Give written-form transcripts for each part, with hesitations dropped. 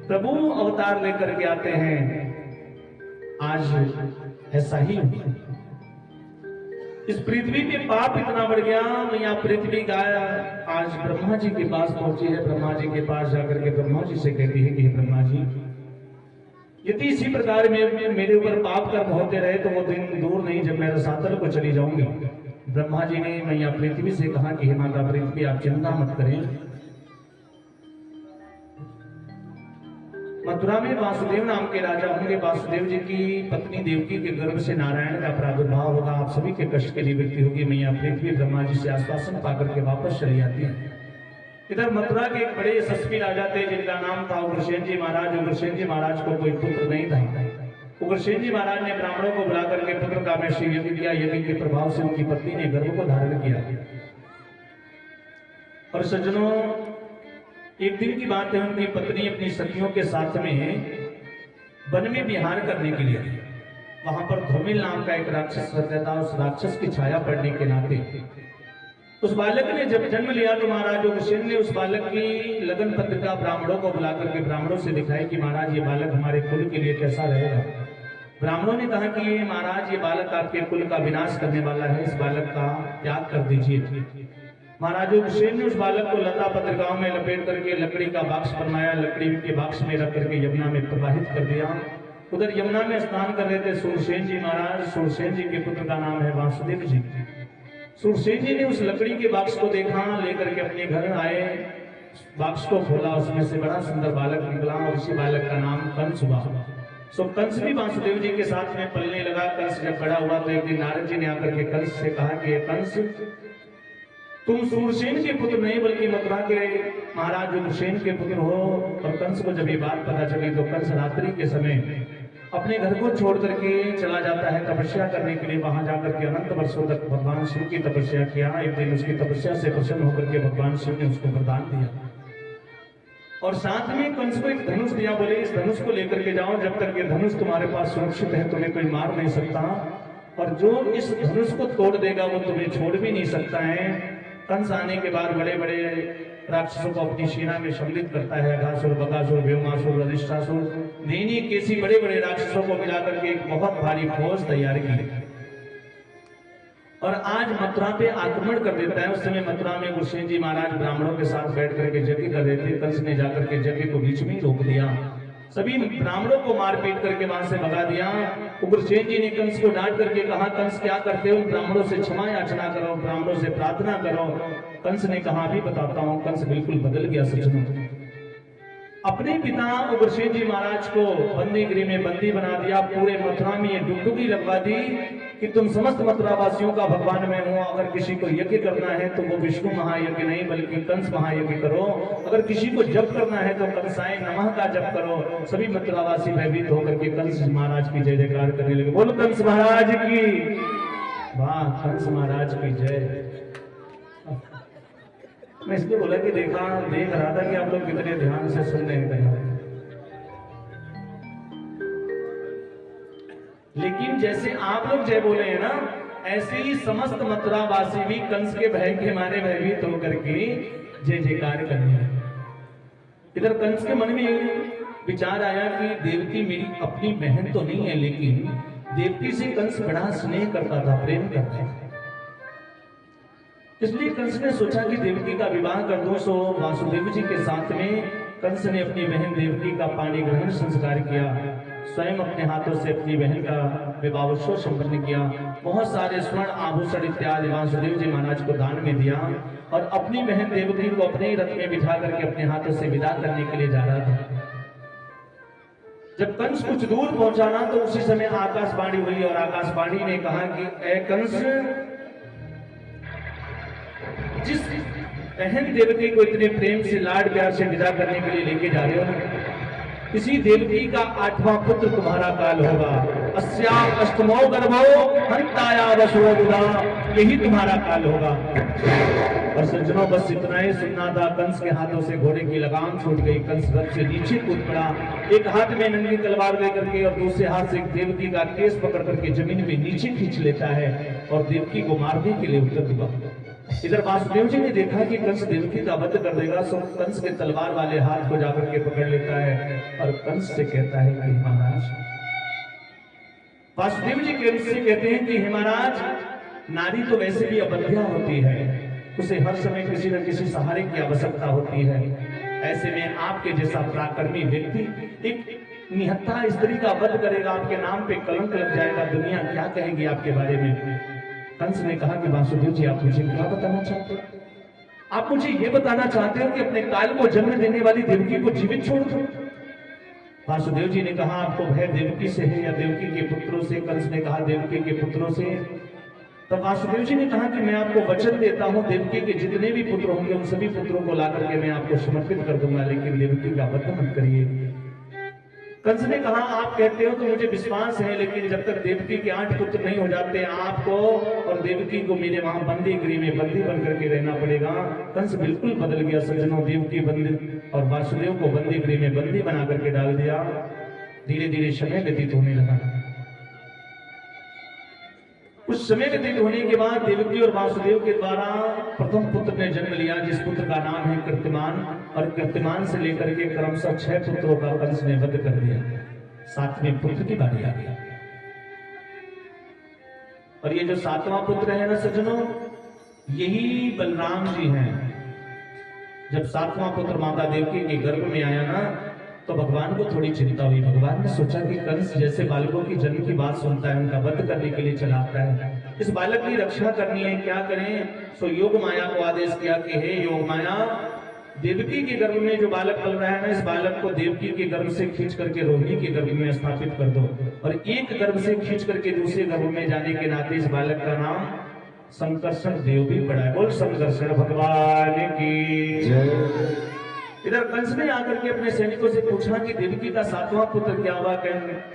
प्रभु अवतार लेकर के आते हैं। आज ऐसा ही इस पृथ्वी पे पाप इतना बढ़ गया, मैया पृथ्वी का आज ब्रह्मा जी के पास पहुंची है। ब्रह्मा जी के पास जाकर के ब्रह्मा जी से कहती है कि ब्रह्मा जी, यदि इसी प्रकार में मेरे ऊपर पाप कर्म होते रहे तो वो दिन दूर नहीं जब मैं रसातल को चली जाऊंगी। ब्रह्मा जी ने मैया पृथ्वी से कहा कि हे माता पृथ्वी, आप चिंता मत करें। मथुरा में वासुदेव नाम के राजा होंगे। वासुदेव जी की पत्नी देवकी के गर्भ से नारायण का प्रादुर्भाव होगा। आप सभी के कष्ट की निवृत्ति होगी। मैया पृथ्वी ब्रह्मा जी से आश्वासन पाकर के वापस चली आती है। इधर मथुरा के एक बड़े यशस्वी राजा थे जिनका नाम था उग्रसेन जी महाराज। उग्रसेन जी महाराज को कोई पुत्र नहीं था। उग्रसेन जी महाराज ने ब्राह्मणों को बुला करके पुत्र का आदेश यज्ञ किया। यज्ञ के प्रभाव से उनकी पत्नी ने गर्भ को धारण किया। और सज्जनों, एक दिन की बात है, उनकी पत्नी अपनी सखियों के साथ में वन में विहार करने के लिए, वहां पर धूमिल नाम का एक राक्षस रहता था। उस राक्षस की छाया पड़ने के नाते उस बालक ने जब जन्म लिया तो महाराज उग्रसेन ने उस बालक की लगन पत्रिका ब्राह्मणों को बुलाकर के ब्राह्मणों से दिखाई कि महाराज ये बालक हमारे कुल के लिए कैसा रहेगा। ब्राह्मणों ने कहा कि ये महाराज, ये बालक आपके कुल का विनाश करने वाला है, इस बालक का त्याग कर दीजिए। महाराज उग्रसेन ने उस बालक को लता पत्रिकाओं में लपेट करके लकड़ी का बाक्स बनवाया। लकड़ी के बाक्स में रख करके यमुना में प्रवाहित कर दिया। उधर यमुना में स्नान कर रहे थे सूरसेन जी महाराज। सूरसेन जी के पुत्र का नाम है वासुदेव जी। सूरसेन जी ने उस लकड़ी के बाक्स को देखा, लेकर के अपने घर आए, बाक्स को खोला, उसमें से बड़ा सुंदर बालक निकला और उसी बालक का नाम कंस हुआ। सो कंस भी वासुदेव जी के साथ में पलने लगा। कंस जब बड़ा हुआ तो एक दिन नारद जी ने आकर के कंस से कहा कि कंस, तुम सूरसेन के पुत्र नहीं बल्कि मथुरा के महाराज उग्रसेन के पुत्र हो। और कंस को जब ये बात पता चली तो कंस रात्रि के समय अपने घर को छोड़ करके चला जाता है तपस्या करने के लिए। वहां जाकर के अनंत वर्षों तक भगवान शिव की तपस्या किया। एक दिन उसकी तपस्या से प्रसन्न होकर के भगवान शिव ने उसको वरदान दिया और साथ में कंस को एक धनुष दिया। बोले इस धनुष को लेकर के जाओ, जब तक ये धनुष तुम्हारे पास सुरक्षित है तुम्हें कोई मार नहीं सकता, और जो इस धनुष को तोड़ देगा वो तुम्हें छोड़ भी नहीं सकता है। कंस आने के बाद बड़े बड़े राक्षसों को अपनी सेना में सम्मिलित करता है। अघासुर, बकासुर, व्योमासुर, अधिष्ठासुर, नैनी, केसी, बड़े बड़े राक्षसों को मिलाकर के एक बहुत भारी फौज तैयार की और आज मथुरा पे आक्रमण कर देता है। उस समय मथुरा में उग्रसेन जी महाराज ब्राह्मणों के साथ बैठ करके यज्ञ कर रहे थे। कंस ने जाकर के यज्ञ को बीच में ही रोक दिया। सभी ब्राह्मणों को मारपीट करके वहां से भगा दिया। उग्रसेन जी ने कंस को डांट करके कहा, कंस क्या करते हो, ब्राह्मणों से क्षमा याचना करो, ब्राह्मणों से प्रार्थना करो। कंस ने कहा अभी बताता हूं। कंस बिल्कुल बदल गया सज्जनों। अपने पिता उग्रसेन जी महाराज को बंदी गृह में बंदी बना दिया। पूरे मथुरा में ये डुगडुगी लगवा दी कि तुम समस्त मथुरा वासियों का भगवान मैं हूं। अगर किसी को यज्ञ करना है तो वो विष्णु महायज्ञ नहीं बल्कि कंस महायज्ञ करो। अगर किसी को जप करना है तो कंसाय नमः का जप करो। सभी मथुरावासी भयभीत होकर के कंस महाराज की जय जयकार करने लगे। बोलो कंस महाराज की, वाह, कंस महाराज की जय। मैं इसलिए बोला कि देख रहा था कि आप लोग कितने ध्यान से सुन रहे हैं। लेकिन जैसे आप लोग जय बोले हैं ना, ऐसे ही समस्त मथुरावासी भी कंस के भय के मारे भयभीत होकर के जय जयकार करने लगे। इधर कंस के मन में विचार आया कि देवकी मेरी अपनी बहन तो नहीं है, लेकिन देवकी से कंस बड़ा स्नेह करता था, प्रेम करता था। इसलिए कंस ने सोचा कि देवकी का विवाह कर दो। सो वासुदेव जी के साथ में कंस ने अपनी बहन देवकी का पाणी ग्रहण संस्कार किया। स्वयं अपने हाथों से अपनी बहन का विवाहोत्सव संपन्न किया। बहुत सारे स्वर्ण आभूषण इत्यादि वासुदेव जी महाराज को दान में दिया और अपनी बहन देवकी को अपने रथ में बिठा करके अपने हाथों से विदा करने के लिए जा रहा था। जब कंस कुछ दूर पहुंचा ना तो उसी समय आकाशवाणी हुई और आकाशवाणी ने कहा कि ए कंस, जिस बहन देवकी को इतने प्रेम से लाड प्यार से विदा करने के लिए लेके जा रहे हो ना, इसी देवकी का 8वां पुत्र तुम्हारा काल होगा। अस्याम अष्टमो गर्भो हंताया वसुओ बुधा, यही तुम्हारा काल होगा। और सज्जनों, बस इतना ही सुनना था। कंस के हाथों से घोड़े की लगाम छूट गई। कंस रथ से नीचे कूद पड़ा। एक हाथ में नंगी तलवार लेकर के और दूसरे हाथ से देवकी का केस पकड़ करके जमीन में नीचे खींच लेता है और देवकी को मारने के लिए उतर हुआ। इधर वासुदेव जी ने देखा कि कंस देवकी का वध कर देगा, सो कंस के तलवार वाले हाथ को जाकर के पकड़ लेता है और कंस से कहता है कि महाराज, वासुदेव जी कंस से कहते हैं कि हे महाराज, नारी तो वैसे भी अबध्या होती है, उसे हर समय किसी न किसी सहारे की आवश्यकता होती है। ऐसे में आपके जैसा पराक्रमी व्यक्ति एक निहत्था स्त्री का वध करेगा, आपके नाम पे कलंक लग जाएगा, दुनिया क्या कहेगी आपके बारे में। कंस ने कहा कि वासुदेव जी, आप मुझे क्या बताना चाहते हो? आप मुझे ये बताना चाहते हो कि अपने काल को जन्म देने वाली देवकी को जीवित छोड़ दो? वासुदेव जी ने कहा, आपको भय देवकी से है या देवकी के पुत्रों से? कंस ने कहा, देवकी के पुत्रों से। तब वासुदेव जी ने कहा कि मैं आपको वचन देता हूं, देवकी के जितने भी पुत्र होंगे उन सभी पुत्रों को लाकर के मैं आपको समर्पित कर दूंगा, लेकिन देवकी का वध मत करिए। कंस ने कहा, आप कहते हो तो मुझे विश्वास है, लेकिन जब तक देवकी के 8 पुत्र नहीं हो जाते, आपको और देवकी को मेरे वहां बंदी गृह में बंदी बन करके रहना पड़ेगा। कंस बिल्कुल बदल गया सज्जनों, देवकी बंदी और वासुदेव को बंदी गृह में बंदी बना करके डाल दिया। धीरे धीरे समय व्यतीत होने लगा। कुछ समय व्यतीत होने के बाद देवकी और वासुदेव के द्वारा प्रथम पुत्र ने जन्म लिया, जिस पुत्र का नाम है कृत्यमान, और कृत्यमान से लेकर के क्रमशः 6 पुत्रों का कंस ने वध कर दिया। 7वें पुत्र की बारी आ गई। और ये जो 7वां पुत्र है ना सज्जनों, यही बलराम जी हैं। जब 7वां पुत्र माता देवकी के गर्भ में आया ना, तो भगवान को थोड़ी चिंता हुई। भगवान ने सोचा कि कंस जैसे बालकों की जन्म की बात सुनता है, उनका वध करने के लिए चलाता है, इस बालक की रक्षा करनी है, क्या करें? सो योग माया को आदेश किया कि हे योग माया, देवकी के गर्भ में जो बालक पल रहा है ना, इस बालक को देवकी के गर्भ से खींच करके रोहिणी के गर्भ में स्थापित कर दो, और एक गर्भ से खींच करके दूसरे गर्भ में जाने के नाते इस बालक का नाम संकर्षण देव भी पड़ा है। बोल संकर्षण भगवान की जय। इधर कंस ने आकर के अपने सैनिकों से पूछा कि देवकी का 7वां पुत्र क्या हुआ?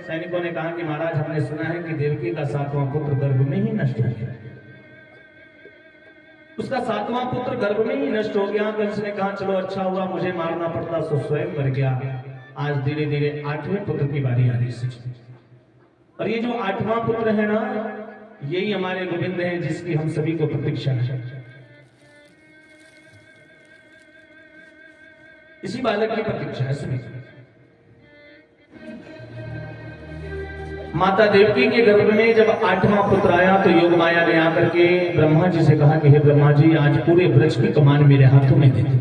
सैनिकों ने कहा कि महाराज, हमने सुना है कि देवकी का 7वां पुत्र गर्भ में ही नष्ट हो गया। उसका 7वां पुत्र गर्भ में ही नष्ट हो गया। कंस ने कहा, चलो अच्छा हुआ, मुझे मारना पड़ता सो स्वयं मर गया। आज धीरे धीरे 8वें पुत्र की बारी आ रही है। और ये जो 8वां पुत्र है ना, यही हमारे गोविंद है, जिसकी हम सभी को प्रतीक्षा है। इसी बालक की प्रतीक्षा है सभी। माता देवकी के गर्भ में जब 8वां पुत्र आया, तो योग माया ने आकर के ब्रह्मा जी से कहा कि हे ब्रह्मा जी, आज पूरे ब्रज की कमान मेरे हाथों में दे दो।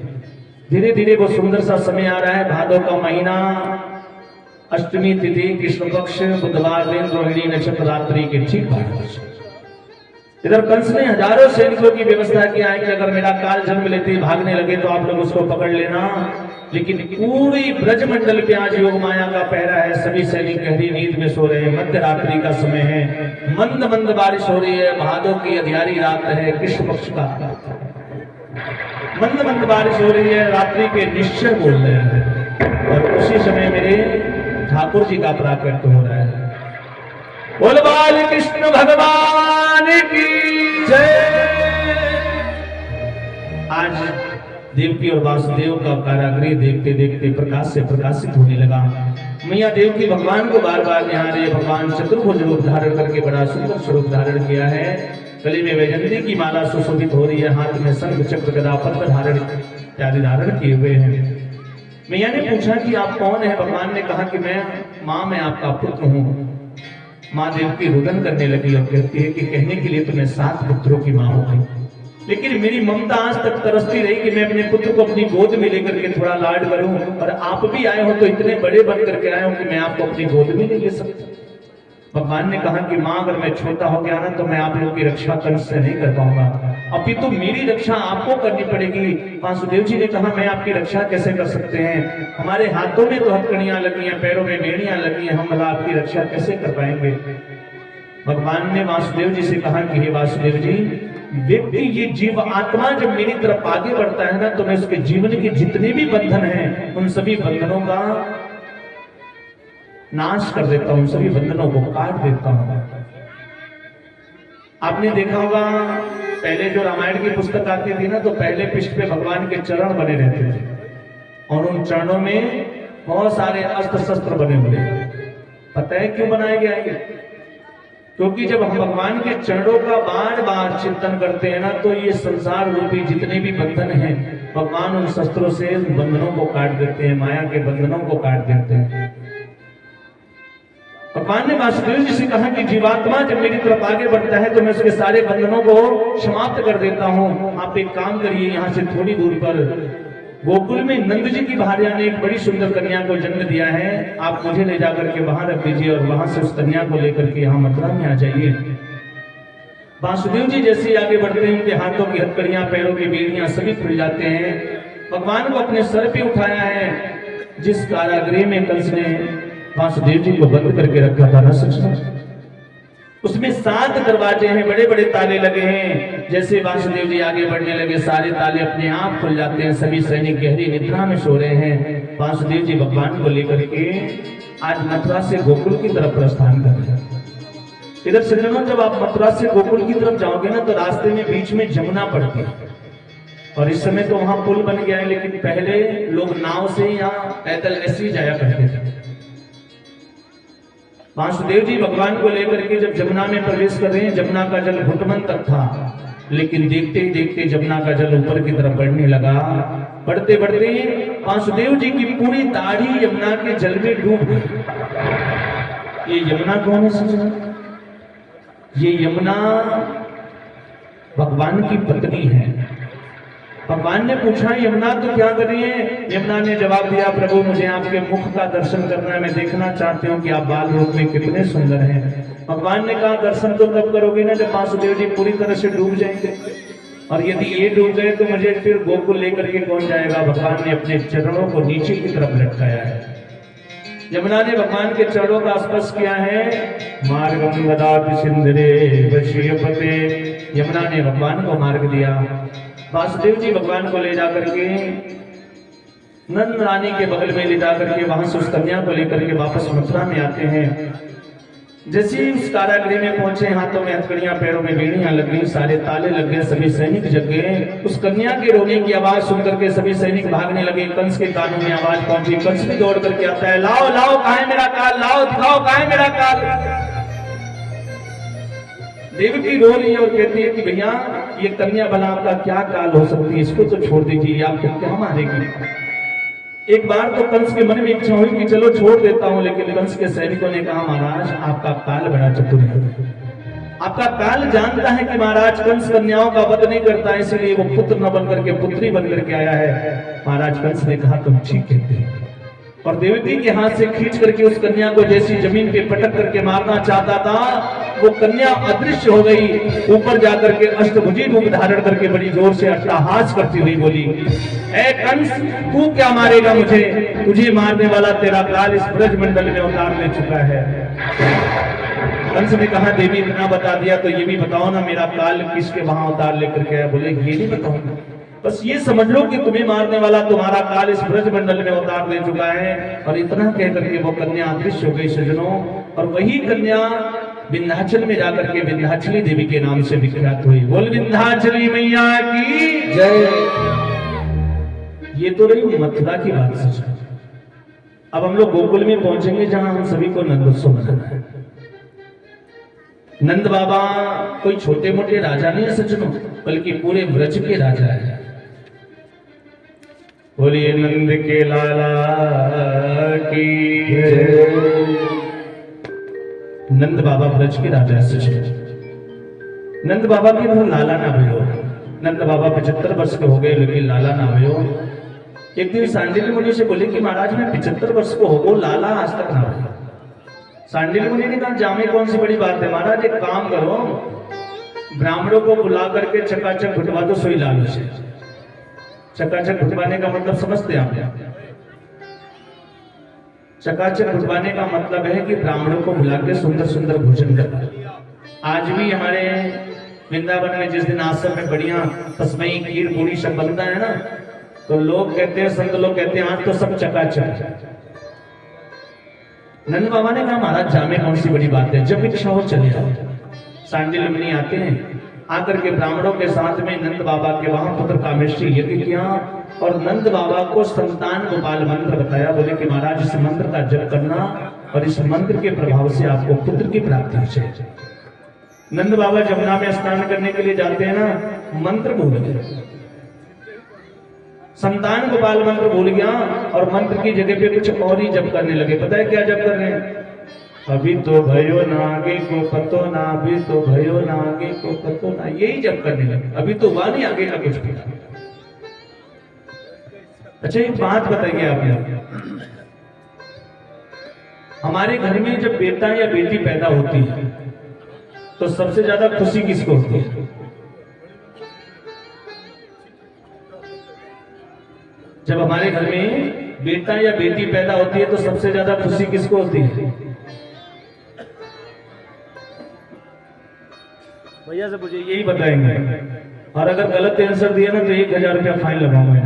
धीरे धीरे वो सुंदर सा समय आ रहा है, भादों का महीना, अष्टमी तिथि, कृष्ण पक्ष, बुधवार दिन, रोहिणी नक्षत्र, रात्रि के ठीक 12 बजे। इधर कंस ने हजारों सैनिकों की व्यवस्था किया है कि अगर मेरा काल जन्म लेते भागने लगे तो आप लोग उसको पकड़ लेना। लेकिन पूरी ब्रजमंडल पे आज योग माया का पहरा है, सभी सैनिक गहरी नींद में सो रहे हैं। मध्य रात्रि का समय है, मंद मंद बारिश हो रही है, भादों की अंधियारी रात है, कृष्ण पक्ष का मंद मंद बारिश हो रही है, रात्रि के निश्चय बोल रहे हैं। और उसी समय मेरे ठाकुर जी का प्राकट्य हो रहा है। बोल बाल कृष्ण भगवान की जय। आज देवकी और वासुदेव का कारागृह देखते देखते प्रकाश से प्रकाशित होने लगा। मैया देवकी भगवान को बार बार निहारे। भगवान चतुर्भुज रूप धारण करके बड़ा सुंदर स्वरूप धारण किया है। गले में वैजंती की माला सुशोभित हो रही है, हाथ में शंख चक्र गदा पद्म धारण इत्यादि धारण किए हुए हैं। मैया ने पूछा कि आप कौन है? भगवान ने कहा कि मैं आपका पुत्र हूँ। माँ देवकी रुदन करने लगी और कहती है कि कहने के लिए तो मैं 7 पुत्रों की माँ हो गई, लेकिन मेरी ममता आज तक तरसती रही कि मैं अपने पुत्र को अपनी गोद में लेकर के थोड़ा लाड करूं, और आप भी आए हो तो इतने बड़े बन करके आए हो कि मैं आपको अपनी गोद में नहीं ले सकता। भगवान ने कहा कि माँ, अगर मैं छोटा हो गया ना तो मैं आप लोगों की रक्षा कंस से नहीं कर पाऊंगा, अभी तो मेरी रक्षा आपको करनी पड़ेगी। वासुदेव जी ने कहा, मैं आपकी रक्षा कैसे कर सकते हैं? हमारे हाथों में तो हथकड़ियां लगी हैं, पैरों में बेड़ियां लगी हैं, हम भला आपकी रक्षा कैसे कर पाएंगे? भगवान ने वासुदेव जी से कहा कि हे वासुदेव जी, व्यक्ति ये जीव आत्मा जब मेरी तरफ आगे बढ़ता है ना, तो मैं उसके जीवन के जितने भी बंधन हैं उन सभी बंधनों का नाश कर देता हूं, सभी बंधनों को काट देता हूं। आपने देखा होगा पहले जो रामायण की पुस्तक आती थी ना, तो पहले पृष्ठ पे भगवान के चरण बने रहते थे और उन चरणों में बहुत सारे अस्त्र शस्त्र बने हुए। पता है क्यों बनाया गया है? क्योंकि जब हम भगवान के चरणों का बार बार चिंतन करते हैं ना, तो ये संसार रूपी जितने भी बंधन हैं, भगवान उन शस्त्रों से उन बंधनों को काट देते हैं, माया के बंधनों को काट देते हैं। भगवान ने वासुदेव जी से कहा कि जीवात्मा जब मेरी तरफ आगे बढ़ता है तो मैं उसके सारे बंधनों को समाप्त कर देता हूँ। आप एक काम करिए, यहाँ से थोड़ी दूर पर गोकुल में नंद जी की भार्या ने एक बड़ी सुंदर कन्या को जन्म दिया है, आप मुझे ले जाकर के वहां रख दीजिए और वहां से उस कन्या को लेकर के यहाँ मथुरा में आ जाइए। वासुदेव जी जैसे ही आगे बढ़ते हैं, उनके हाथों की हथकड़ियां, पैरों की बेड़ियां सभी खुल जाते हैं। भगवान को अपने सर पे उठाया है। जिस कारागृह में कंस ने वासुदेव जी को बंद करके रखा था ना, उसमें 7 दरवाजे हैं, बड़े बड़े ताले लगे हैं। जैसे वासुदेव जी आगे बढ़ने लगे, सारे ताले अपने आप खुल जाते हैं। सभी सैनिक गहरी निद्रा में सो रहे हैं। वासुदेव जी भगवान को लेकर के आज मथुरा से गोकुल की तरफ प्रस्थान कर रहे हैं। इधर सज्जनों, जब आप मथुरा से गोकुल की तरफ जाओगे ना, तो रास्ते में बीच में जमुना पड़ती है। और इस समय तो वहां पुल बन गया है, लेकिन पहले लोग नाव से या पैदल ऐसे ही जाया करते थे। वासुदेव जी भगवान को लेकर के जब जमुना में प्रवेश कर रहे हैं, जमुना का जल घुटमन तक था, लेकिन देखते ही देखते जमुना का जल ऊपर की तरफ बढ़ने लगा। बढ़ते बढ़ते वासुदेव जी की पूरी दाढ़ी यमुना के जल में डूब गई। ये यमुना कौन है? ये यमुना भगवान की पत्नी है। भगवान ने पूछा, यमुना तो क्या कर रही है? यमुना ने जवाब दिया, प्रभु मुझे आपके मुख का दर्शन करना है, मैं देखना चाहती हूँ कि आप बाल रूप में कितने सुंदर हैं। भगवान ने कहा, दर्शन तो तब करोगे ना जब वासुदेव जी पूरी तरह से डूब जाएंगे, और यदि ये डूब गए तो मुझे फिर गोकुल लेकर के कौन जाएगा? भगवान ने अपने चरणों को नीचे की तरफ लटकाया है। यमुना ने भगवान के चरणों का स्पर्श किया है। मार्गम ददाति सिंधुरे वशीयपते, यमुना ने भगवान को मार्ग दिया। वासुदेव जी भगवान को ले जाकर के नंद रानी के बगल में ले जाकर के वहां से उस कन्या को लेकर के वापस मथुरा में आते हैं। जैसे ही उस कारागृह में पहुंचे, हाथों में हथकड़ियां, पैरों में बेड़ियां लग गई, सारे ताले लग गए, सभी सैनिक जग गए। उस कन्या के रोने की आवाज सुनकर के सभी सैनिक भागने लगे। कंस के कानों में आवाज पहुंची। कंस भी दौड़ करके आता है, लाओ लाओ, कहाँ है मेरा काल? लाओ दिखाओ, कहाँ है मेरा काल? देवकी रो रही है और कहती है कि भैया ये कन्या भला आपका क्या काल हो सकती है, इसको तो छोड़ दीजिए, आपको क्या मारेगी? एक बार तो कंस के मन में इच्छा हुई कि चलो छोड़ देता हूं, लेकिन कंस के सैनिकों ने कहा, महाराज आपका काल बड़ा चतुर है, आपका काल जानता है कि महाराज कंस कन्याओं का वध नहीं करता, इसलिए वो पुत्र न बनकर के पुत्री बनकर के आया है। महाराज कंस ने कहा, तुम ठीक कहते हो, और देवकी के हाथ से खींच करके उस कन्या को जैसी जमीन पे पटक करके मारना चाहता था, वो कन्या अदृश्य हो गई। ऊपर जाकर के अष्टभुजी रूप धारण करके बड़ी जोर से अट्टहास करती हुई बोली, ऐ कंस, तू क्या मारेगा मुझे? तुझे मारने वाला तेरा काल इस ब्रज मंडल में उतार ले चुका है। कंस ने कहा, देवी इतना बता दिया तो ये भी बताओ ना, मेरा काल किसके वहां उतार लेकर के आया? बोले, ये नहीं बताऊंगा, बस ये समझ लो कि तुम्हें मारने वाला तुम्हारा काल इस ब्रज मंडल में उतार दे चुका है। और इतना कहकर के वो कन्या अदृश्य हो गई सज्जनों। और वही कन्या विंध्याचल में जाकर के विंध्याचली देवी के नाम से विख्यात हुई। बोल विंध्याचली मैया की जय। ये तो रही मथुरा की बात सच। अब हम लोग गोकुल में पहुंचेंगे, जहां हम सभी को नंदोत्सव मनाना है। नंद बाबा कोई छोटे मोटे राजा नहीं है सज्जनों, बल्कि पूरे ब्रज के राजा है। बोलिए नंद के लाला की जय। नंद बाबा ब्रज के राजा है। नंद बाबा के घर लाला ना भयो। नंद बाबा 75 वर्ष के हो गए, लेकिन लाला ना भयो। एक दिन सांडिल्य मुनि से बोले कि महाराज मैं 75 वर्ष को हो गो, लाला आज तक ना भयो। सांडिल्य मुनि ने कहा, जामे कौन सी बड़ी बात है महाराज, एक काम करो, ब्राह्मणों को बुला करके चकाचक घुटवा दो सोई लालू से। चकाचक घुटवाने का मतलब समझते हैं आप? चकाचक घुटवाने का मतलब है कि ब्राह्मणों को बुला के सुंदर सुंदर भोजन करना। आज भी हमारे वृंदावन में जिस दिन आश्रम में बढ़िया तस्मई खीर पूरी सब बनता है ना, तो लोग कहते हैं, संत लोग कहते हैं, आज तो सब चकाचक। नंद बाबा ने कहा, महाराज जामे कौन सी बड़ी बात है, जब इच्छा हो चले जाओ। सांडिल्य मुनि आते हैं, आकर के ब्राह्मणों के साथ में नंद बाबा के वहां पुत्र कामेष्टि यज्ञ किया और नंद बाबा को संतान गोपाल मंत्र बताया। बोले कि महाराज इस मंत्र का जप करना और इस मंत्र के प्रभाव से आपको पुत्र की प्राप्ति हो जाएगी। नंद बाबा जमुना में स्नान करने के लिए जाते हैं ना, मंत्र भूल गए, संतान गोपाल मंत्र भूल गया और मंत्र की जगह पे कुछ और ही जप करने लगे। पता है क्या जप कर रहे हैं? अभी तो भयो ना आगे को पतो ना, अभी तो भयो ना आगे को पतो ना, यही जप करने लगे। अभी तो हुआ नहीं आगे का कुछ भी। अच्छा एक बात बताइए आपने, हमारे घर में जब बेटा या बेटी पैदा होती है तो सबसे ज्यादा खुशी किसको होती है? जब हमारे घर में बेटा या बेटी पैदा होती है तो सबसे ज्यादा खुशी किसको होती है? भैया से पूछिए, यही बताएंगे। और अगर गलत आंसर दिया ना तो 1000 रुपया फाइन लगाऊंगा।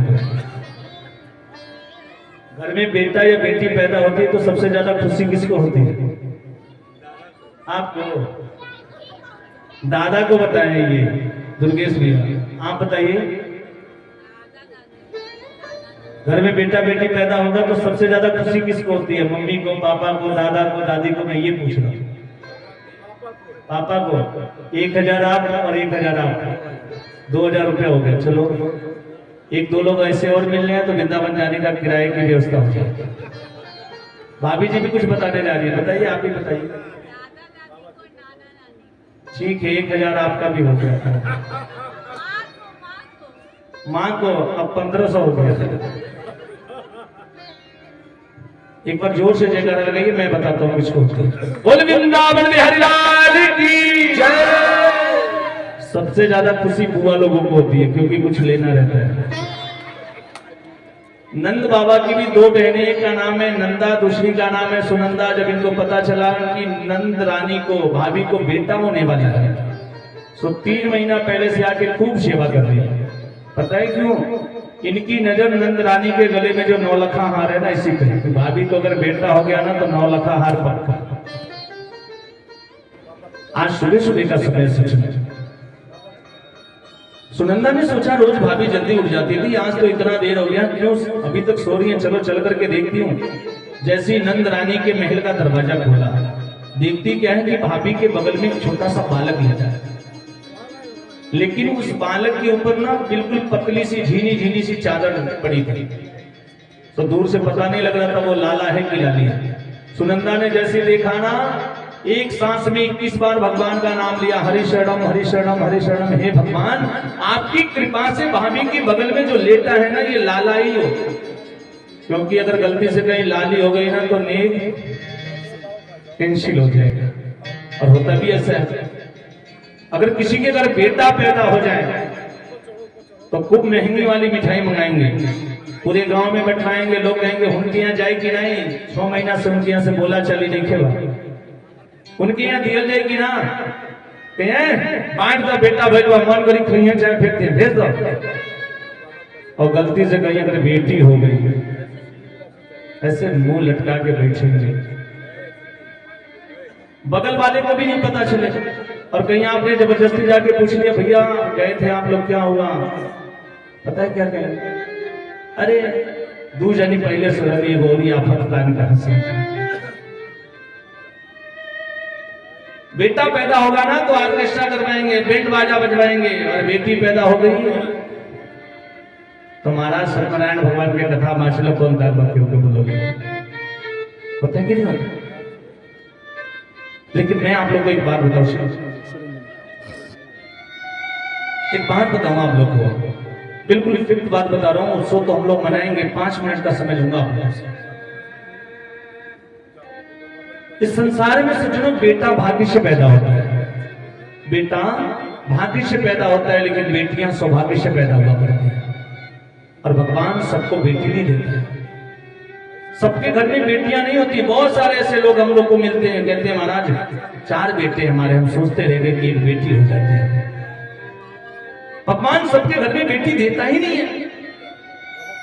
घर में बेटा या बेटी पैदा होती है तो सबसे ज्यादा खुशी किसको होती है? आपको, दादा को बताएं। ये दुर्गेश भैया आप बताइए, घर में बेटा बेटी पैदा होगा तो सबसे ज्यादा खुशी किसको होती है? मम्मी को, पापा को, दादा को, दादी को? मैं ये पूछ रहा हूँ। पापा को 1000 आप और 1000 आप, 2000 रुपया हो गया। चलो एक दो लोग ऐसे और मिल रहे हैं तो वृंदावन जाने का किराए की व्यवस्था हो जाए। भाभी जी भी कुछ बताने जा रही है, बताइए, आप ही बताइए। ठीक है, 1000 आपका भी हो गया। माँ को अब 1500 हो गया। एक बार जोर से जयकारा लगाइए, मैं बताता हूँ किसको। बोल वृंदावन बिहारी लाल की जय। सबसे ज्यादा खुशी बुआ लोगों को होती है क्योंकि कुछ लेना रहता है। नंद बाबा की भी 2 बहनें, एक का नाम है नंदा, दूसरी का नाम है सुनंदा। जब इनको पता चला कि नंद रानी को, भाभी को बेटा होने वाला है तो 3 महीना पहले से आके खूब सेवा कर रही है। पता है क्यों? इनकी नजर नंद रानी के गले में जो 9 लखा हार है ना, इसी पे। तो भाभी को अगर बेटा हो गया ना तो 9 लखा हार पक्का। आज सुबह सुबह का समय सच में सुनंदा ने सोचा रोज भाभी जल्दी उठ जाती थी, आज तो इतना देर हो गया, क्यों अभी तक सो रही है? चलो चल करके देखती हूँ। जैसे ही नंद रानी के महल का दरवाजा खोला, देखती क्या है कि भाभी के बगल में एक छोटा सा बालक लेटा है, लेकिन उस बालक के ऊपर ना बिल्कुल पतली सी झीनी झीनी सी चादर पड़ी थी। तो दूर से पता नहीं लग रहा था वो लाला है कि लाली है। सुनंदा ने जैसे देखा ना, एक सांस में 21 बार भगवान का नाम लिया, हरि शरणम हरि शरणम हरि शरणम। हे भगवान, आपकी कृपा से भाभी के बगल में जो लेटा है ना, ये लाला ही हो, क्योंकि अगर गलती से कहीं लाली हो गई ना तो नेक कैंसिल हो जाएगा। और होता भी ऐसा है, अगर किसी के घर बेटा पैदा हो जाए तो खूब महंगी वाली मिठाई मंगाएंगे, पूरे गांव में बैठाएंगे, लोग कहेंगे उनके यहाँ जाए कि नहीं। 6 महीना से उनके यहाँ से बोला चली नहीं खेला, उनके यहाँ दिया जाए कि ना, बांट दो बेटा भेजवा, मन करी खइया चाहे फेंकते भेज दो। और गलती से कहीं अगर बेटी हो गई, ऐसे मुंह लटका के बैठेंगे, बगल वाले को भी नहीं पता चले। और कहीं आपने जबरदस्ती जाके पूछ लिया, भैया गए थे आप लोग, क्या हुआ? पता है क्या कहें? अरे 2 जनी पहले से रही बोली आफत कहां से। बेटा पैदा होगा ना तो ऑर्केस्ट्रा करवाएंगे, बैंड बाजा बजवाएंगे। और बेटी पैदा हो गई तो महाराज सत्यनारायण भगवान की कथा माशा कौन कर बोलोगे? पता है कि नहीं? लेकिन मैं आप लोग को एक बात बताऊं, एक बात बताऊं आप लोग को, बिल्कुल फिक्स बात बता रहा हूं। उत्सव तो हम लोग मनाएंगे, 5 मिनट का समय लूंगा आप लोगों से। इस संसार में सज्जनों बेटा भाग्य से पैदा होता है, बेटा भाग्य से पैदा होता है, लेकिन बेटियां सौभाग्य से पैदा हुआ करती हैं। और भगवान सबको बेटी नहीं देते हैं, सबके घर में बेटियां नहीं होती। बहुत सारे ऐसे लोग हम लोग को मिलते हैं, कहते हैं महाराज 4 बेटे हमारे, हम सोचते रह गए कि एक बेटी हो जाती है। भगवान सबके घर में बेटी देता ही नहीं है।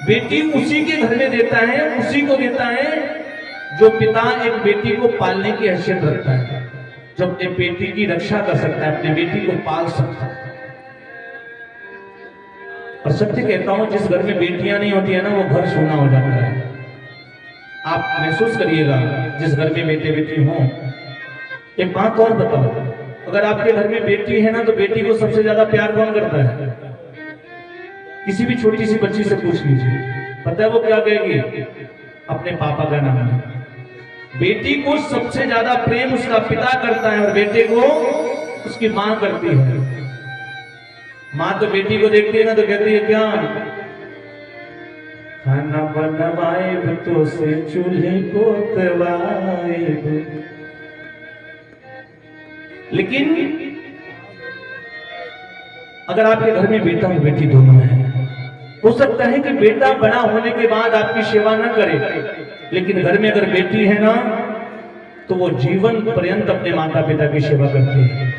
बेटी उसी के घर में देता है, उसी को देता है जो पिता एक बेटी को पालने की हैसियत रखता है, जो अपने बेटी की रक्षा कर सकता है, अपने बेटी को पाल सकता है। और सत्य कहता हूं, जिस घर में बेटियां नहीं होती है ना, वो घर सोना हो जाता है। आप महसूस करिएगा, जिस घर में बेटे बेटी हो। एक बात और बताओ, अगर आपके घर में बेटी है ना, तो बेटी को सबसे ज्यादा प्यार कौन करता है? किसी भी छोटी सी बच्ची से पूछ लीजिए, पता है वो क्या कहेगी? अपने पापा का नाम है। बेटी को सबसे ज्यादा प्रेम उसका पिता करता है और बेटे को उसकी मां करती है। मां तो बेटी को देखती है ना, तो कहती है क्या? खाना बनवाए तो से चूल्हे को तवाए। लेकिन अगर आपके घर में बेटा और बेटी दोनों है, हो सकता है कि बेटा बड़ा होने के बाद आपकी सेवा न करे, लेकिन घर में अगर बेटी है ना, तो वो जीवन पर्यंत अपने माता पिता की सेवा करती है।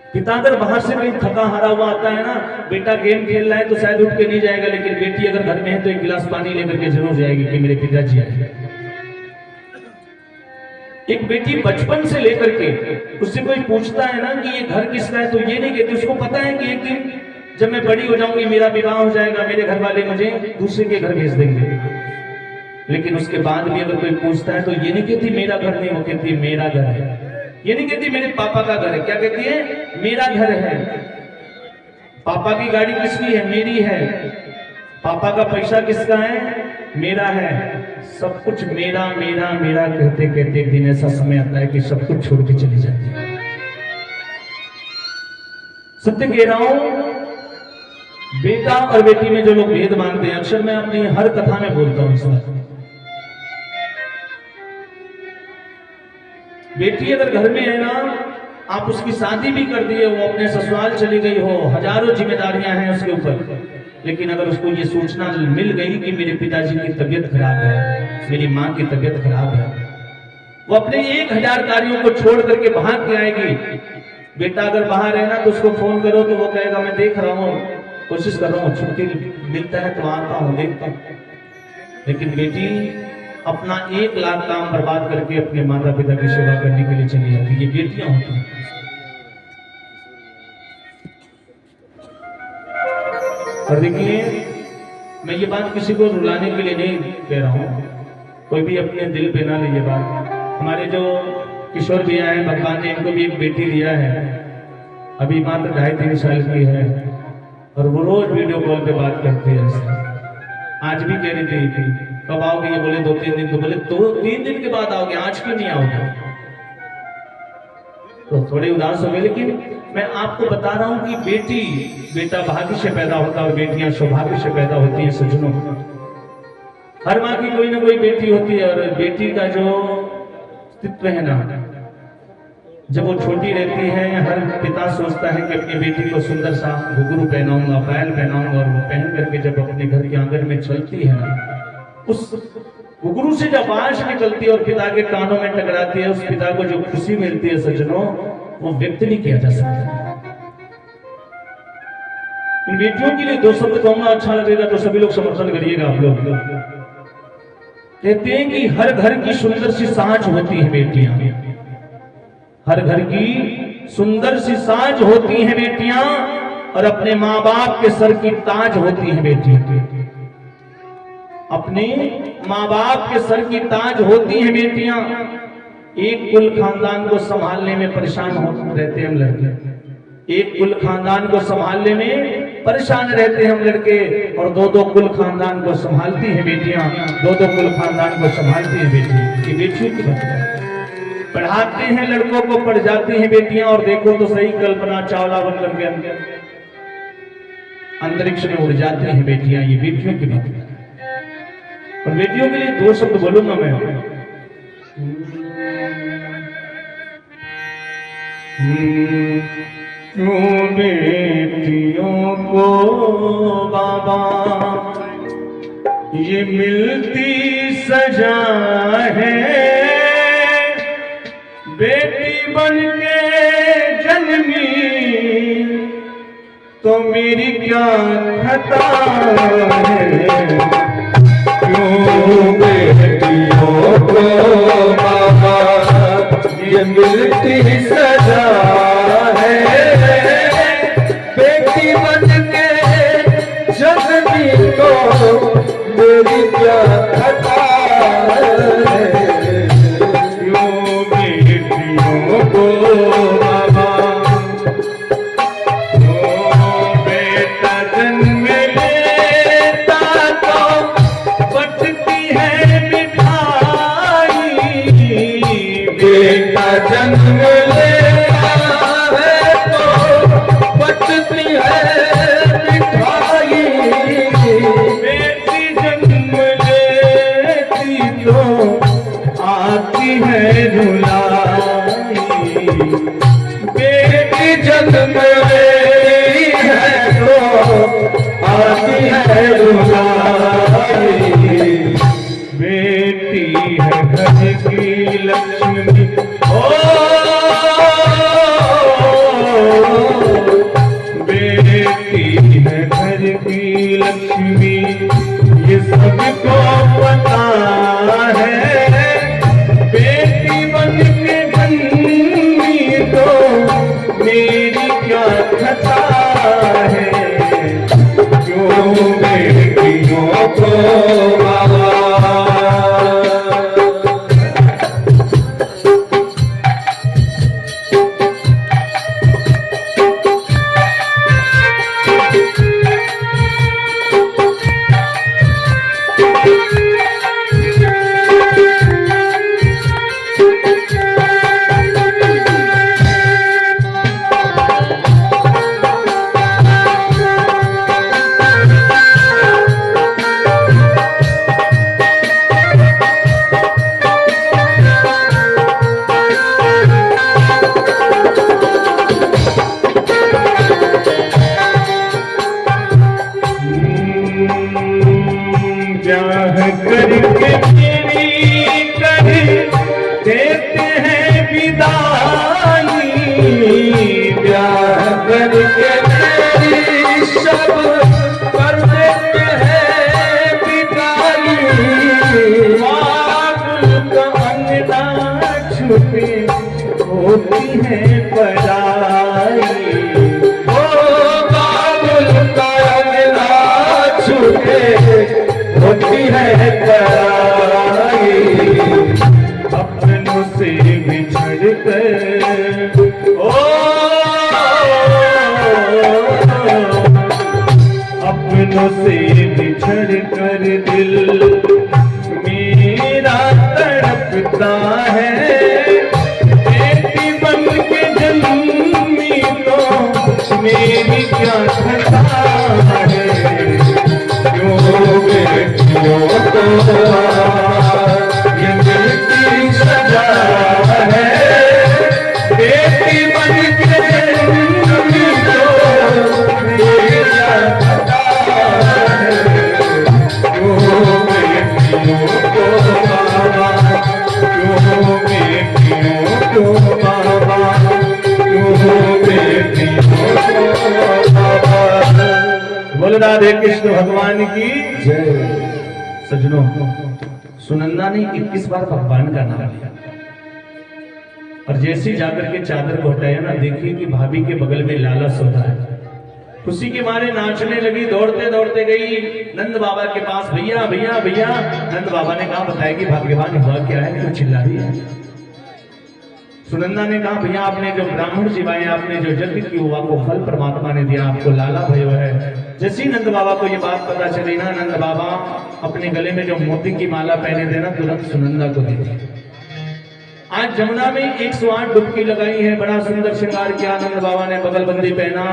पिता अगर बाहर से कहीं थका हारा हुआ आता है ना, बेटा गेम खेल रहा है तो शायद उठ के नहीं जाएगा, लेकिन बेटी अगर घर में है तो एक गिलास पानी लेकर के जरूर जाएगी कि मेरे पिताजी आए। एक बेटी बचपन से लेकर के उससे कोई पूछता है ना कि ये घर किसका है, तो ये नहीं कहती, उसको पता है कि एक दिन जब मैं बड़ी हो जाऊंगी, मेरा विवाह हो जाएगा, मेरे घर वाले मुझे दूसरे के घर भेज देंगे। लेकिन उसके बाद भी अगर कोई पूछता है तो ये नहीं कहती मेरा घर नहीं, वो कहती है मेरा घर है। ये नहीं कहती मेरे पापा का घर है, क्या कहती है? मेरा घर है। पापा की गाड़ी किसकी है? मेरी है। पापा का पैसा किसका है? मेरा है। सब कुछ मेरा मेरा मेरा कहते कहते एक दिन ऐसा समय आता है कि सब कुछ छोड़ के चली जाती है। सत्य कह रहा हूं, बेटा और बेटी में जो लोग भेद मानते हैं, अक्सर मैं अपनी हर कथा में बोलता हूं इस बात। बेटी अगर घर में है ना, आप उसकी शादी भी कर दिए, वो अपने ससुराल चली गई हो, हजारों जिम्मेदारियां हैं उसके ऊपर, लेकिन अगर उसको ये सूचना मिल गई कि मेरे पिताजी की तबीयत खराब है, मेरी माँ की तबीयत खराब है, वो अपने 1000 कार्यों को छोड़ करके भाग के आएगी। बेटा अगर बाहर है ना, तो उसको फोन करो तो वो कहेगा मैं देख रहा हूँ, कोशिश कर रहा हूँ, छुट्टी मिलता है तो आता हूँ, देखता हूँ। लेकिन बेटी अपना 1 लाख काम बर्बाद करके अपने माता पिता की सेवा करने के लिए चली जाती है। ये बेटियां होती हैं। और देखिए, मैं ये बात किसी को रुलाने के लिए नहीं कह रहा हूं, कोई भी अपने दिल पे ना ले ये बात। हमारे जो किशोर भैया हैं, भगवान ने इनको भी एक बेटी दिया है, अभी मात्र 2.5-3 साल की है, और वो रोज वीडियो कॉल पे बात करते हैं। आज भी कह रही थी कब आओगे, ये बोले 2-3 दिन, तो बोले 2-3 दिन के बाद आओगे, आज क्यों नहीं आओगे? तो थोड़े उदास हो गए। लेकिन मैं आपको बता रहा हूं कि बेटा भाग्य से पैदा होता है और बेटियां सौभाग्य से पैदा होती हैं। सज्जनों, हर माँ की कोई ना कोई बेटी होती है, और बेटी का जो अस्तित्व है ना, जब वो छोटी रहती है, हर पिता सोचता है कि अपनी बेटी को सुंदर सा घुंघरू पहनाऊंगा, पायल पहनाऊंगा, और वो पहन करके जब अपने घर के आंगन में चलती है ना, उस घुंघरू से जब आवाज निकलती है और पिता के कानों में टकराती है, उस पिता को जो खुशी मिलती है सज्जनों, वो व्यक्त नहीं किया जा सकता। इन बेटियों के लिए 2 शब्द कहूंगा, अच्छा लगेगा तो सभी लोग समर्थन करिएगा आप लोग। कहते हैं कि हर घर की सुंदर सी साँझ होती है बेटियां, हर घर की सुंदर सी साँझ होती हैं बेटियां, और अपने माँ बाप के सर की ताज होती हैं बेटियां। अपने माँ बाप के सर की ताज होती हैं बेटियां। एक कुल खानदान को संभालने में परेशान रहते हैं हम लड़के, एक कुल खानदान को संभालने में परेशान रहते हैं हम लड़के, और 2-2 कुल खानदान को संभालती हैं बेटियां, 2-2 कुल खानदान को संभालती हैं बेटियां। ये बेटियों की बात है। पढ़ाते हैं लड़कों को, पढ़ जाती हैं बेटियां, और देखो तो सही, कल्पना चावला बनकर के अंतरिक्ष में उड़ जाती हैं बेटियां। ये बेटियों की बात है। और बेटियों के लिए 2 शब्द बोलूंगा मैं। बेटियों को बाबा ये मिलती सजा है, बेटी बन के जन्मी तो मेरी क्या खता है। क्यों बेटियों को बाबा ये मिलती सजा है, बेटी बन के जन्मी तो मेरी क्या खता है। क्यों बेटियों को बाबा जन्म लेता है तो बचती है मिठाई, बेटी जन्म लेती तो आती है रुलाई, बेटी जन्म लेती है तो आती है रुलाई, बेटी है घर की लक्ष्मी। ओ बेटी है घर की लक्ष्मी, ये सबको पता है। बेटी बन के जन्मी तो मेरी क्या खता है, क्यों बेटियों को ब्याह करके मेरी कर देते हैं विदाई, ब्याह करके मेरी सब कर देते हैं विदाई, बाबुल का अंगना छुपे होती है पराई, ओ बाबुल का अंगना छुपे होती है पराई, अपनों से बिछड़ कर ओ अपनों से बिछड़ कर दिल मेरा तड़पता है। बेटी बन के जन्मी तो मेरी क्या खता है, क्यों बेटियों को ये मिलती सजा है, बेटी बन के जन्मी तो मेरी क्या खता है, क्यों बेटियों को बाबा, क्यों बेटियों को बाबा, क्यों बेटियों को बाबा। बोल राधे कृष्ण भगवान की जय। सजनों, सुनंदा ने 21 बार भगवान का नाम लिया और जैसे जाकर के चादर को हटाया ना, देखिए कि भाभी के बगल में लाला सोता है। खुशी के मारे नाचने लगी, दौड़ते दौड़ते गई नंद बाबा के पास, भैया भैया भैया। नंद बाबा ने कहा बताया कि भाग्यवान हुआ क्या है, क्यों चिल्ला रही है। सुनंदा ने कहा भैया आपने जो ब्राह्मण जिवाए, आपने जो यज्ञ की हुआ को फल परमात्मा ने दिया, आपको लाला भयो है। जैसे ही नंद बाबा को ये बात पता चली ना, नंद बाबा अपने गले में जो मोती की माला पहने थे ना, तुरंत सुनंदा को दे दी। आज जमुना में 108 डुबकी लगाई है, बड़ा सुंदर श्रृंगार किया नंद बाबा ने, बगलबंदी पहना,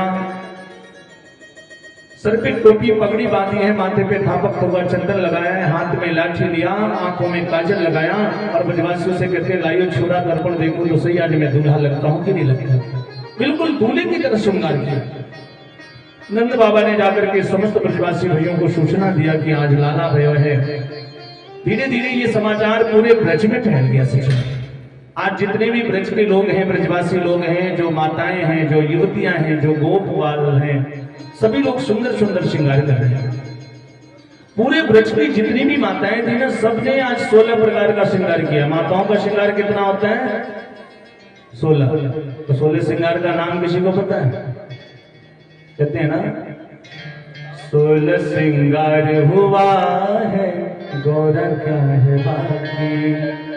सर पे टोपी पगड़ी बांधी है, माथे पे थापक हुआ चंदन लगाया है, हाथ में लाठी लिया, आंखों में काजल लगाया और ब्रजवासियों से कहते लाइयो छोरा दर्पण देखो तो सही, आज मैं दूल्हा लगता हूँ कि नहीं लगता। बिल्कुल दूल्हे की तरह श्रृंगार किया। नंद बाबा ने जाकर के समस्त ब्रजवासी भाइयों को सूचना दिया कि आज लाला भयो है। धीरे धीरे ये समाचार पूरे ब्रज में फैल गया। शिक्षण आज जितने भी ब्रज के लोग हैं, ब्रजवासी लोग हैं, जो माताएं हैं, जो युवतियां हैं, जो गोपवाल हैं, सभी लोग सुंदर सुंदर श्रृंगार कर रहे हैं। पूरे ब्रज की जितनी भी माताएं थी ना, सबने आज 16 प्रकार का श्रृंगार किया। माताओं का श्रृंगार कितना होता है? 16। तो 16 श्रृंगार का नाम किसी को पता है? कहते हैं ना, 16 श्रृंगार हुआ है, गौरा क्या है बाकी।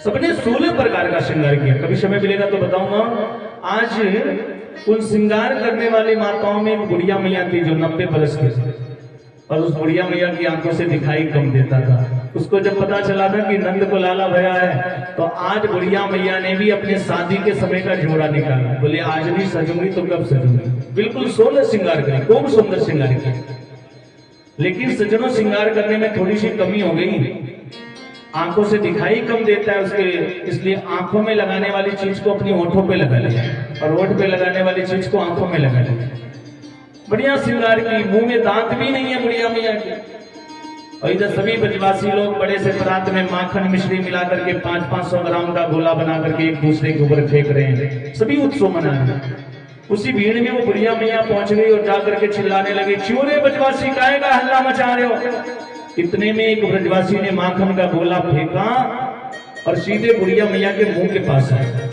सबने 16 प्रकार का श्रृंगार किया। कभी समय मिलेगा तो बताऊंगा। आज उन श्रृंगार करने वाली माताओं में एक बुढ़िया मैया थी जो 90 बरस की थी, और उस बुढ़िया मैया की आंखों से दिखाई कम देता था। उसको जब पता चला था कि नंद को लाला भया है, तो आज बुढ़िया मैया ने भी अपने शादी के समय का जोड़ा निकाला। बोले आज नहीं सजूंगी तो कब सजूंगी। बिल्कुल 16 श्रृंगार करी, खूब सुंदर श्रृंगार की। लेकिन सजनों श्रृंगार करने में थोड़ी सी कमी हो गई, आंखों से दिखाई कम देता है उसके, इसलिए आंखों में लगाने वाली चीज को अपनी होठों पे लगा लिया और होठ पे लगाने वाली चीज को आंखों में लगा लिया। बढ़िया श्रृंगार की, मुंह में दांत भी नहीं है बुढ़िया मैया की। और इधर सभी ब्रजवासी लोग बड़े से परात में माखन मिश्री मिला करके 500-500 ग्राम का गोला बना करके एक दूसरे के ऊपर फेंक रहे हैं, सभी उत्सव मना रहे हैं। उसी भीड़ में वो बुढ़िया मैया पहुंच गई और जाकर के चिल्लाने लगी, चूरे ब्रजवासी काहे का हल्ला मचा रहे हो। इतने में एक ब्रजवासी ने माखन का गोला फेंका और सीधे बुढ़िया मैया के मुंह के पास आया।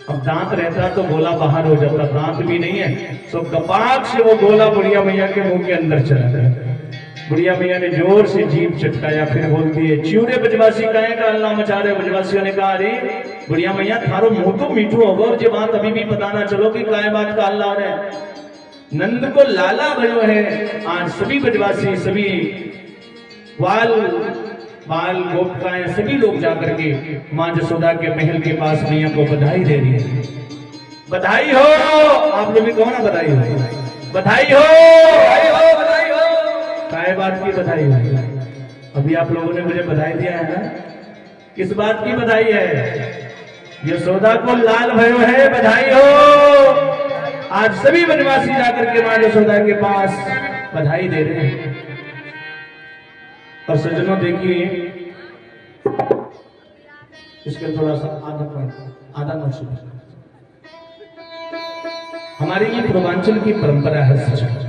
अब दांत रहता तो गोला बाहर हो जाता, दांत भी नहीं है, तो गपाक से वो गोला बुढ़िया मैया के मुंह के अंदर चला गया। बुढ़िया मैया ने जोर से जीभ चटकाया, फिर बोलती है, चूरे ब्रजवासी काहे का हल्ला मचा रहे। ब्रजवासियों ने कहा, अरे बुढ़िया मैया थारो मुंह तो मीठू होगा और ये बात अभी भी पता ना चलो कि काय बात का हल्ला हो रहा है। नंद को लाला भयो है। आज सभी ब्रजवासी, सभी बाल गोपिकाएं, सभी लोग जाकर के मां जसोदा के महल के पास मैया को बधाई दे रही है। बधाई हो, आप लोग भी कहो ना बधाई हो, बधाई हो, बधाई हो, बधाई हो। काय बात की बधाई हो? अभी आप लोगों ने मुझे बधाई दिया है ना, किस बात की बधाई है? यशोदा को लाल भयो है, बधाई हो। आज सभी वनवासी जाकर के मां यशोदा के पास बधाई दे रहे हैं। और सज्जनों देखिए, इसके थोड़ा सा आधा नोट। हमारी ये पूर्वांचल की परंपरा है सज्जनों,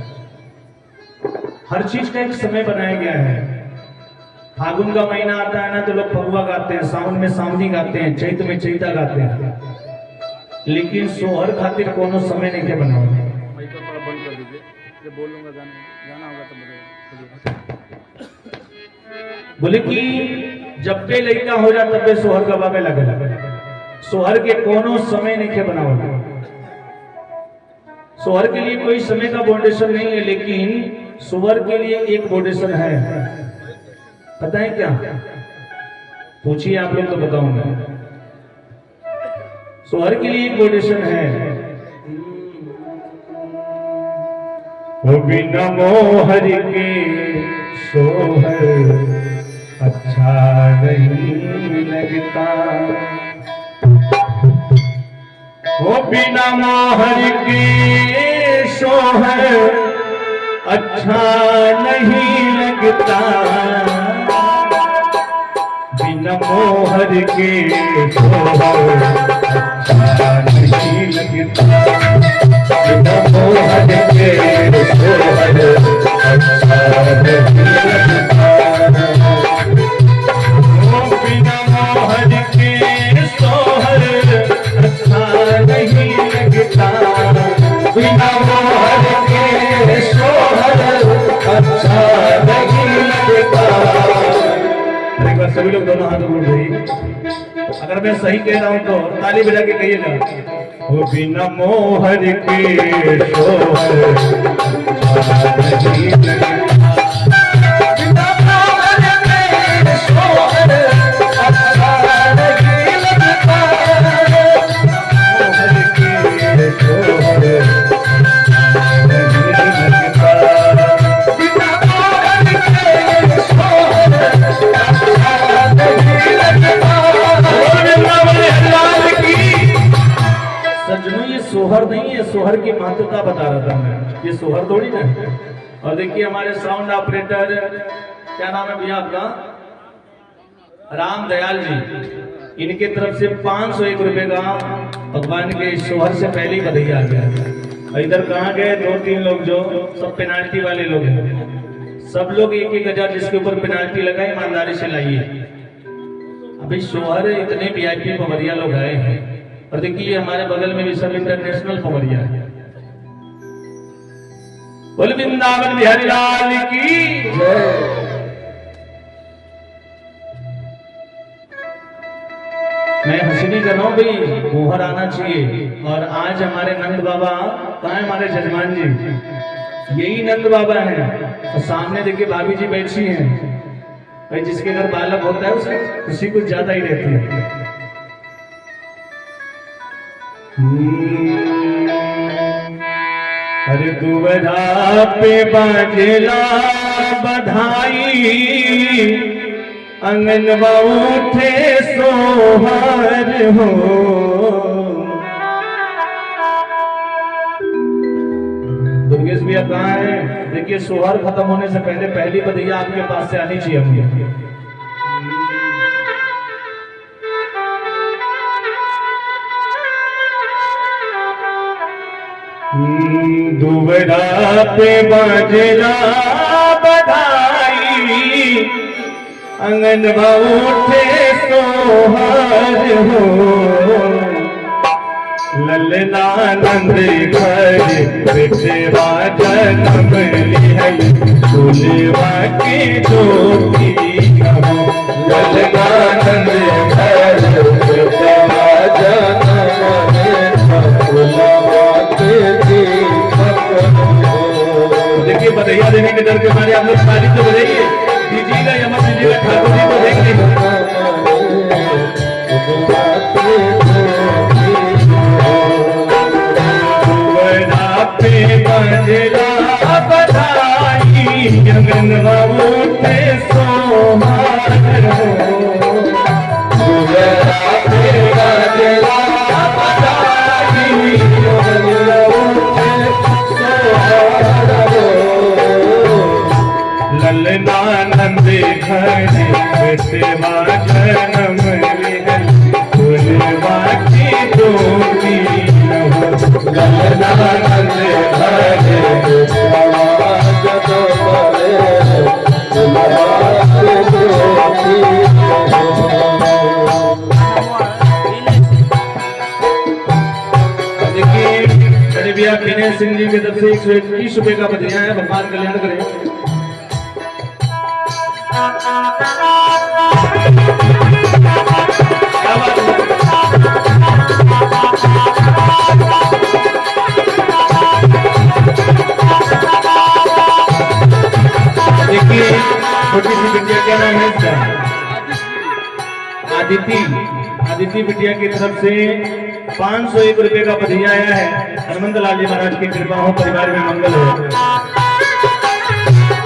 हर चीज का एक समय बनाया गया है। फागुन का महीना आता है ना तो लोग फगुआ गाते हैं, सावन में सावनी गाते हैं, चैत में चैता गाते हैं, लेकिन सोहर खातिर कोनो समय नहीं के बनाओ। थोड़ा बंद कर दीजिए, जब बोलूंगा गाना होगा तो बोले कि जब पे लड़का हो जाए तब पे सोहर गवावे लगे। सोहर के कोनो समय नहीं के बनाओ। सोहर के लिए कोई समय का बाउंडेशन नहीं है, लेकिन सोहर के लिए एक बाउंडेशन है। पता है क्या? पूछिए आप लोग तो बताऊंगा। सोहर के लिए एक बाउंडेशन है। वो बिना मोहर के सोहर अच्छा नहीं लगता, वो बिना मोहर के सोहर अच्छा नहीं लगता, बिना मोहर के सोहर अच्छा नहीं लगता, बिना मोहर के सोहर अच्छा नहीं लगता, बिना मोहर के सोहर अच्छा नहीं लगता, बिना मोहर के सोहर अच्छा नहीं लगता। एक बार सभी लोग दोनों हाथ उठ रही, अगर मैं सही कह रहा हूं तो ताली बजा के कहिएगा। वो बिना मोहर के सोहर अच्छा नहीं लगता, सोहर नहीं है, सोहर की महत्वता बता रहा था मैं, ये सोहर थोड़ी ना। और देखिए हमारे साउंड ऑपरेटर, क्या नाम है भैया आपका? राम दयाल जी, इनके तरफ से 501 रुपए का भगवान के सोहर से पहले ही बधाई आ गया। और इधर कहाँ गए 2-3 लोग जो सब पेनाल्टी वाले लोग हैं, सब लोग 1-1 हजार जिसके ऊपर पेनाल्टी लगाए ईमानदारी से लाइए। अभी सोहर इतने VIP पवरिया लोग आए हैं, और देखिए हमारे बगल में भी सब इंटरनेशनल पवरिया है। बोल वृंदावन बिहारी लाल की जय। मैं हंसनी कर रहा हूं भाई, मोहर आना चाहिए। और आज हमारे नंद बाबा कहाँ है? हमारे जजमान जी, यही नंद बाबा हैं। और सामने देखिए भाभी जी बैठी हैं। भाई जिसके घर बालक होता है उसकी खुशी कुछ ज्यादा ही रहती है। अरे दुवधा पे बाजेला बधाई, अंगनवा उठे सोहर हो। दुर्गेश भैया कहाँ है? देखिए सोहर खत्म होने से पहले पहली बधैया आपके पास से आनी चाहिए मुझे। दुबरा पे बाजला बधाई, अंगनवा उठे सोहर हो। ललनानंद घर बेटवा जन्म लिहै, फूलवा के ज्योति कहो। ललनानंद घर बेटवा जन्म लिहै, फूलवा के देखिए बधैया देने के डर के मारे आप लोग ताली तो बजाइए, दीजिएगा या मत दीजिएगा, ठाकुर जी को देख लीजिए। बजला बधाई, अंगनवा उठे सोहर हो। दुबरा पे बजला बधाई, अंगनवा उठे सोहर हो। ललनानंद घर बेटवा जन्म लिहै, फूलवा की ज्योति हो। ललनानंद घर बेटवा जन्म लिहै, फूलवा की ज्योति हो। देखिए बड़े भैया विनय सिंह जी की तरफ से 121 रुपए का बधाई है। भगवान कल्याण करें। देखिए छोटी सी बिटिया, क्या नाम है इसका? आदिति। आदिति बिटिया की तरफ से 501 रुपए का बधाई आया है। हनुमंत लाल जी महाराज की कृपा हो, परिवार में मंगल हो।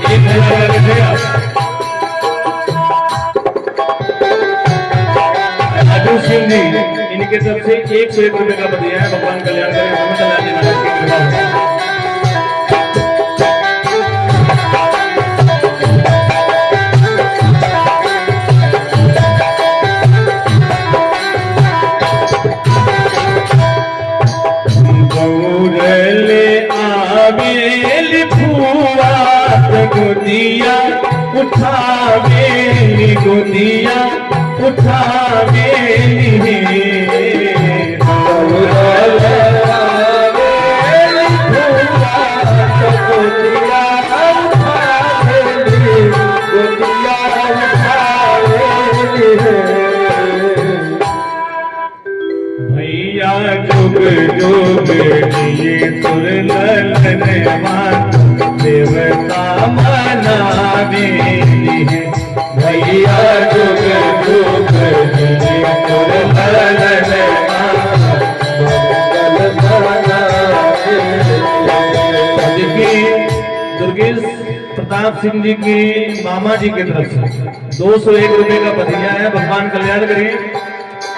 1000 का बधाई। अजू सिंह जी, इनके तरफ से 101 रुपए का बधाई है। भगवान कल्याण करें, हनुमंत लाल जी महाराज की कृपा हो। गोदिया उठावेली, गोदिया उठावेली, भैया जुग जुग जिए तुर ललनवा, देवता मनावेली है। भैया जुग जुग जिए तुर ललनवा, दुर्गेश प्रताप सिंह जी की मामा जी की तरफ से 201 रुपए का बधाई है। भगवान कल्याण करें।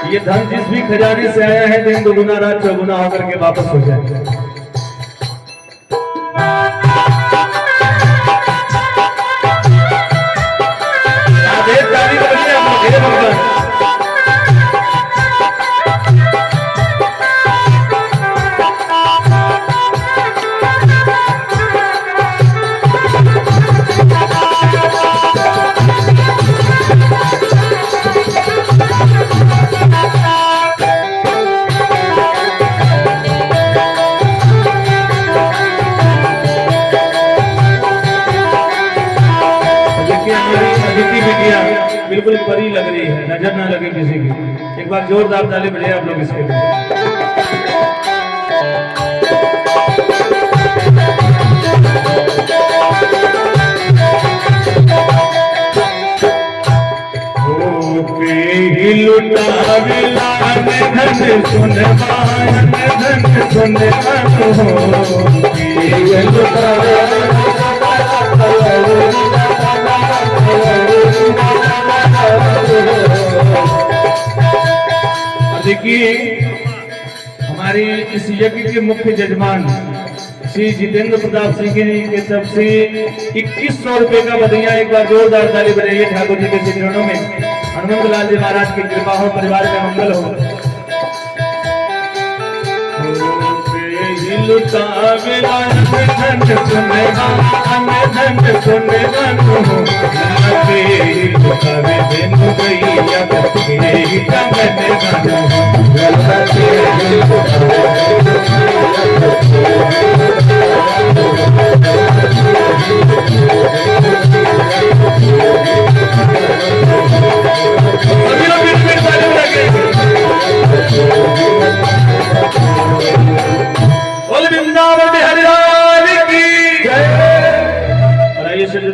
ये धन जिस भी खजाने से आया है, दिन दुगुना रात चौगुना होकर के वापस हो जाए। बिल्कुल परी लग रही है, नजर ना लगे किसी की। एक बार जोरदार ताली बजाइए आप लोग इसके लिए। लुटावेला धन सुनवान धन सुनवान हो देखिए हमारे इस यज्ञ के मुख्य जजमान श्री जितेंद्र प्रताप सिंह जी की तरफ से 2100 रुपए का बधाइयां एक बार जोरदार ताली बजाइए। ठाकुर जी के चरणों में हनुमंत लाल जी महाराज की कृपा हो, परिवार में मंगल हो।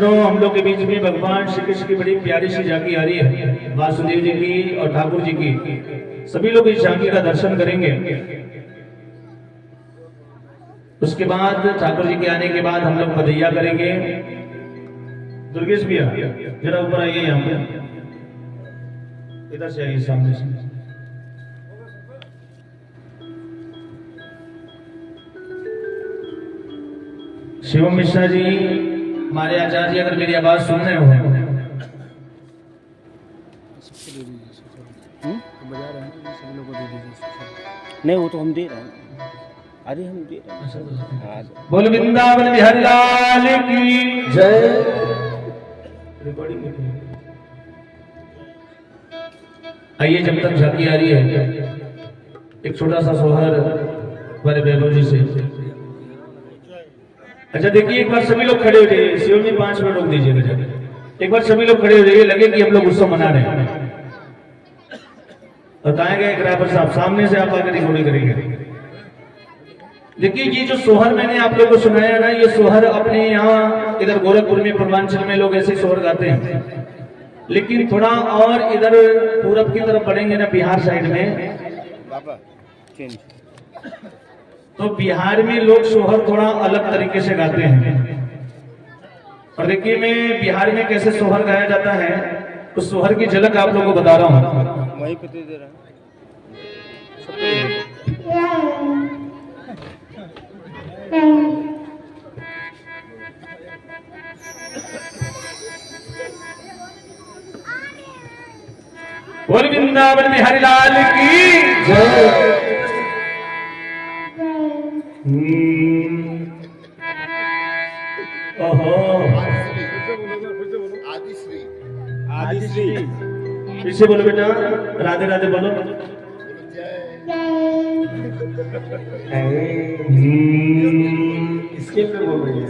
हम लोग के बीच में भगवान श्री कृष्ण की बड़ी प्यारी सी झांकी आ रही है, वासुदेव जी की और ठाकुर जी की। सभी लोग इस झांकी का दर्शन करेंगे। उसके बाद ठाकुर जी के आने के बाद हम लोग बधैया करेंगे। दुर्गेश भैया जरा ऊपर आइए, यहाँ पे इधर से आइए, सामने से। शिवम मिश्रा जी हमारे आचार्य, अगर मेरी आवाज सुन रहे हो बजा रहे हैं सभी लोगों को दे दीजिए। नहीं वो तो हम दे रहे हैं, अरे हम दे रहे हैं। बोल वृंदावन बिहारी लाल की जय। रिकॉर्डिंग आइए, जब तक झांकी आ रही है एक छोटा सा सोहर हमारे वैभव जी से। अच्छा देखिए, एक बार सभी लोग खड़े हो जाइए। शिव जी 5 मिनट रोक दीजिएगा। एक बार सभी लोग खड़े हो जाइए, लगे कि हम लोग उत्सव मना रहे हैं। और कहा गए ग्राफर साहब, सामने से आप आकर रिकॉर्डिंग करेंगे। देखिए ये जो सोहर मैंने आप लोगों को सुनाया ना, ये सोहर अपने यहाँ इधर गोरखपुर में, पूर्वांचल में लोग ऐसे सोहर गाते हैं। लेकिन थोड़ा और इधर पूरब की तरफ बढ़ेंगे ना, बिहार साइड में, तो बिहार में लोग सोहर थोड़ा अलग तरीके से गाते हैं। और देखिए मैं बिहार में कैसे सोहर गाया जाता है, उस सोहर की झलक आप लोगों को बता रहा हूँ। वहीं पे दे रहा बोल वृंदावन बिहारी लाल की जय। ओहो, आदिश्री फिर से बोलो बेटा, राधे राधे बोलो। इसके पे बोल रही है।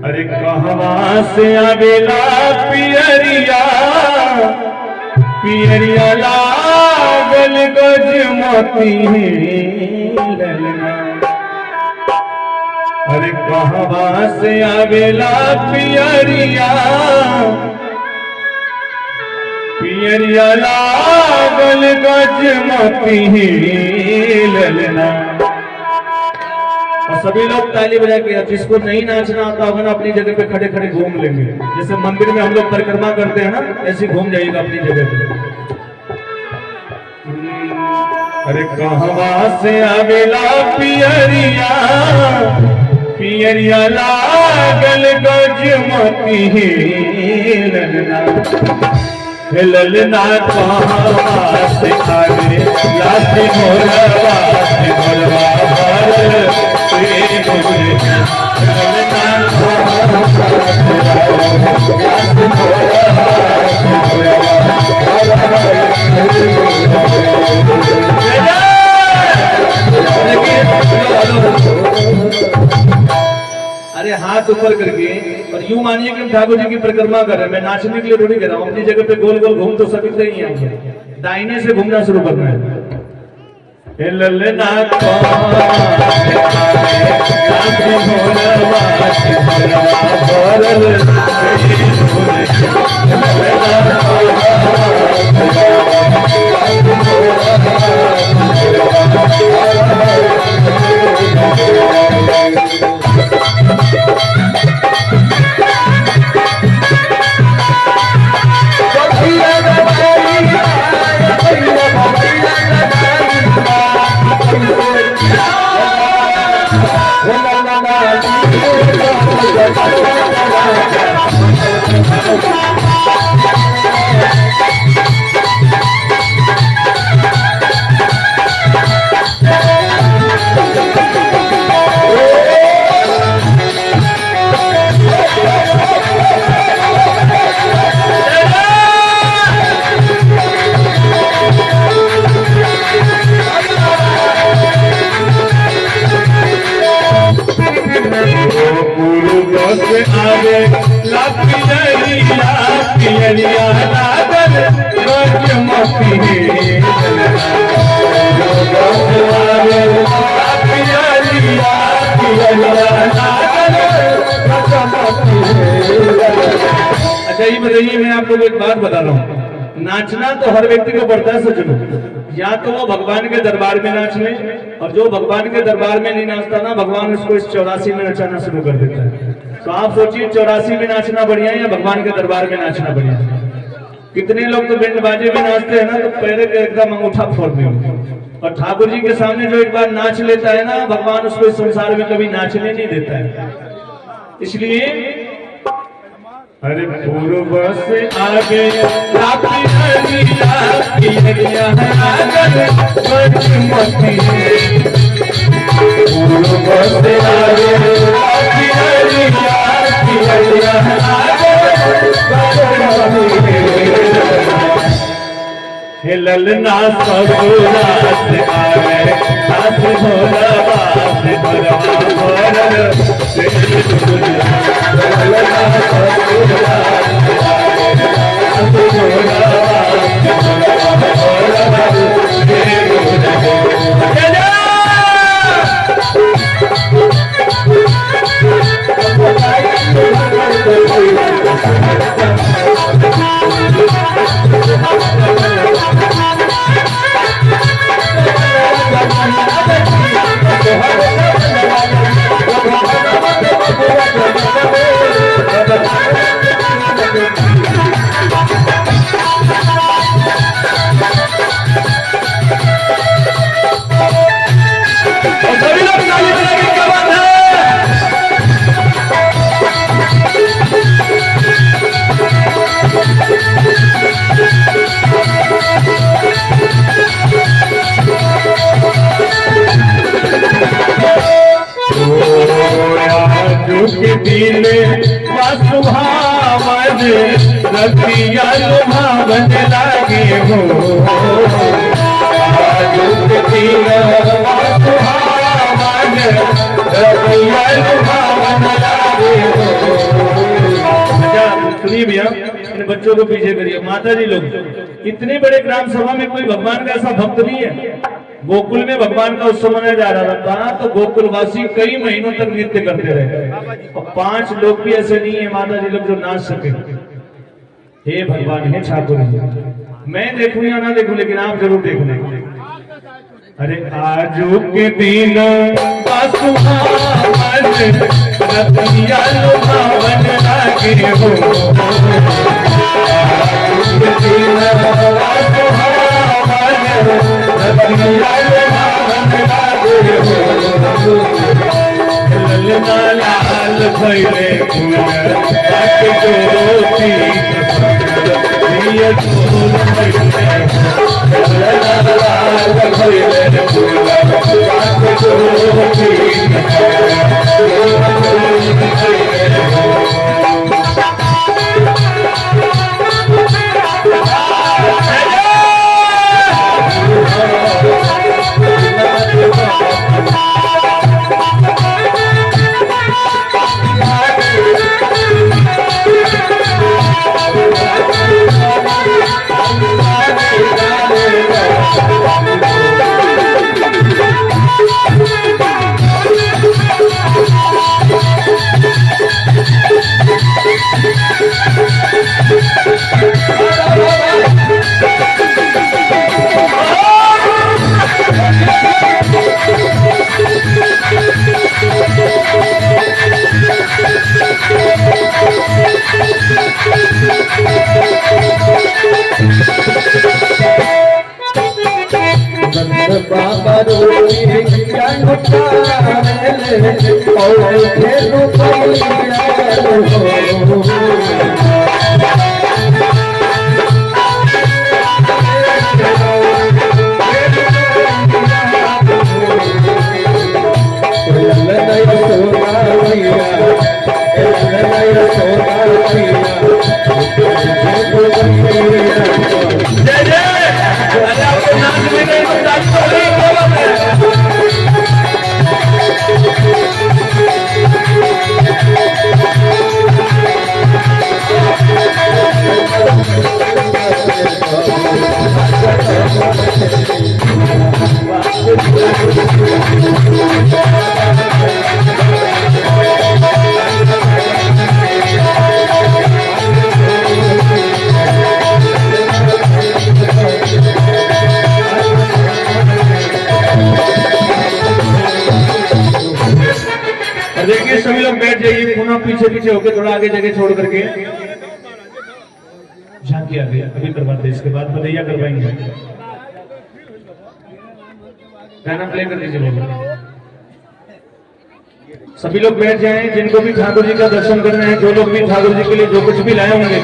अरे कहवा से आवेला पियरिया, पियरिया लागल गजमती ललना। अरे कहवा से आवेला पियरिया, पियरिया लागल गजमती ललना। और सभी लोग ताली बजा के, जिसको नहीं नाचना आता होगा ना, अपनी जगह पे खड़े खड़े घूम लेंगे। जैसे मंदिर में हम लोग परिक्रमा करते हैं ना, ऐसे घूम जाइएगा अपनी जगह पे। अरे कहवा से आवेला पियरिया, पियरिया लागल गजमती ललना। ललना कहवा से आवे लाठी मोरवा से मोरवा भर प्रेम मुझे। ललना कहवा से आवे लाठी मोरवा से अरे हाथ ऊपर करके, और यूं मानिए कि हम ठाकुर जी की परिक्रमा कर रहे हैं। मैं नाचने के लिए थोड़ी कह रहा हूँ, अपनी जगह पे गोल गोल घूम तो सकते ही हैं। दाहिने से घूमना शुरू करना है। ललना कौन आगे पियरिया लागल रोज मती अच्छा ये बताइए, मैं आपको एक बात बता रहा हूँ, नाचना तो हर व्यक्ति को पड़ता है सज्जनों। या तो वो भगवान के दरबार में नाच ले, और जो भगवान के दरबार में नहीं नाचता ना, भगवान उसको इस 84 में नचाना शुरू कर देता है। तो आप सोचिए 84 में नाचना बढ़िया है या भगवान के दरबार में नाचना बढ़िया है? कितने लोग तो बैंड बाजे में नाचते हैं ना तो पैर के एकदम अंगूठा फोड़ देते, और ठाकुर जी के सामने जो एक बार नाच लेता है ना, भगवान उसको इस संसार में कभी नाचने नहीं देता है। इसलिए अरे पूर्व से आगे ललना ससुरा से आवे सास भोला बास भोला भोला ललना ससुरा से आवे सास भोला रतिया लुभावन लागे हो, सुनिए भैया, इन बच्चों को पीछे करिए। माता जी लोग, इतने बड़े ग्राम सभा में कोई भगवान का ऐसा भक्त नहीं है। गोकुल में भगवान का उत्सव मनाया जा रहा था, तो गोकुलवासी कई महीनों तक नृत्य करते रहे, और 5 लोग भी ऐसे नहीं है माता जी लोग जो नाच सके। हे भगवान, हे ठाकुर, मैं देखूं या ना देखूं, लेकिन आप जरूर देखना। अरे आजू के दिन रतिया लुभावन लागे हो, ललना लाल भैले बाबा रोटी क्या नुकारे और खेलू पैया देखिए सभी लोग बैठ जाइए, पुनः पीछे पीछे होकर थोड़ा आगे जगह छोड़ करके झांकी आगे अभी करवाते, इसके बाद बधैया करवाएंगे। गाना प्ले कर दीजिए बाबा। सभी लोग बैठ जाएं, जिनको भी ठाकुर जी का दर्शन करना है, जो लोग भी ठाकुर जी के लिए जो कुछ भी लाए होंगे।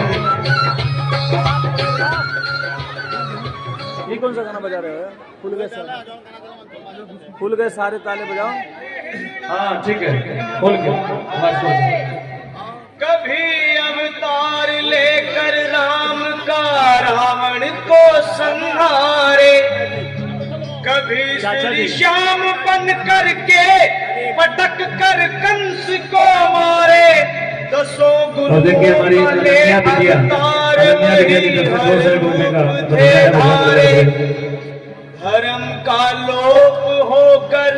ये कौन सा गाना बजा रहे हो? फूल गए सारे ताले बजाओ। हाँ ठीक है, खोल के कभी अवतार लेकर राम का रावण को संहारे, कभी श्री श्याम बन करके पटक कर कंस को मारे, दसों गुरु वाले अवतार थे धारे, धर्म का लोप होकर